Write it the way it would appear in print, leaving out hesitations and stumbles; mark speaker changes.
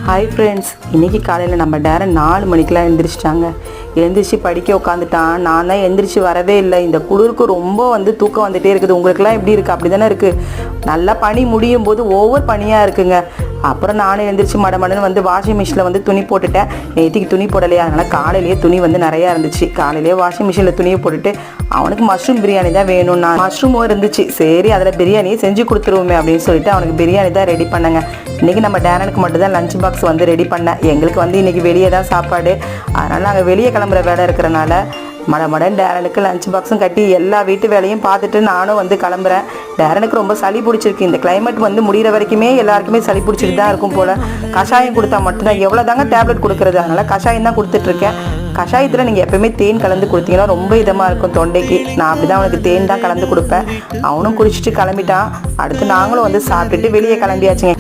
Speaker 1: Hi friends, இன்றைக்கி காலையில் நம்ம டேரன் 4 மணிக்கெலாம் எழுந்திரிச்சிட்டாங்க. எழுந்திரிச்சு படிக்க உட்காந்துட்டான். நான் தான் எழுந்திரிச்சு வரவே இல்லை. இந்த குளிருக்கு ரொம்ப தூக்கம் வந்துகிட்டே இருக்குது. உங்களுக்குலாம் எப்படி இருக்குது? அப்படி தானே இருக்குது. நல்லா பனி முடியும் போது ஓவர் பனியாக இருக்குங்க. அப்புறம் நானும் எழுந்திரிச்சு மடமடன்னு வாஷிங் மிஷினில் துணி போட்டுட்டேன். நேற்றுக்கு துணி போடலையா, அதனால் காலையிலேயே துணி நிறையா இருந்துச்சு. காலையிலேயே வாஷிங் மிஷினில் துணியை போட்டுட்டு அவனுக்கு மஷ்ரூம் பிரியாணி தான் வேணும்னா மஷ்ரூமும் இருந்துச்சு. சரி, அதில் பிரியாணியை செஞ்சு கொடுத்துருவோமே அப்படின்னு சொல்லிட்டு அவனுக்கு பிரியாணி தான் ரெடி பண்ணேங்க. இன்றைக்கி நம்ம டேரனுக்கு மட்டும் தான் லஞ்ச் பாக்ஸ் ரெடி பண்ணேன். எங்களுக்கு இன்றைக்கி வெளியே தான் சாப்பாடு. அதனால் நாங்கள் வெளியே கிளம்புற வேலை இருக்கிறனால மடமடன் டேரனுக்கு லஞ்ச் பாக்ஸும் கட்டி எல்லா வீட்டு வேலையும் பார்த்துட்டு நானும் கிளம்புறேன். டேரனுக்கு ரொம்ப சளி பிடிச்சிருக்கு. இந்த கிளைமேட் முடிகிற வரைக்குமே எல்லாருக்குமே சளி பிடிச்சிட்டு தான் இருக்கும் போல். கஷாயம் கொடுத்தா மட்டும்தான், எவ்வளோ தாங்க டேப்லெட் கொடுக்குறது, அதனால் கஷாயம் தான் கொடுத்துட்ருக்கேன். கஷாயத்தில் நீங்கள் எப்போயுமே தேன் கலந்து கொடுத்தீங்கன்னா ரொம்ப இதமாக இருக்கும் தொண்டைக்கு. நான் அப்படி தான் அவனுக்கு தேன் தான் கலந்து கொடுப்பேன். அவனும் குடிச்சிட்டு கிளம்பிட்டான். அடுத்து நாங்களும் சாப்பிட்டுட்டு வெளியே கிளம்பியாச்சுங்க.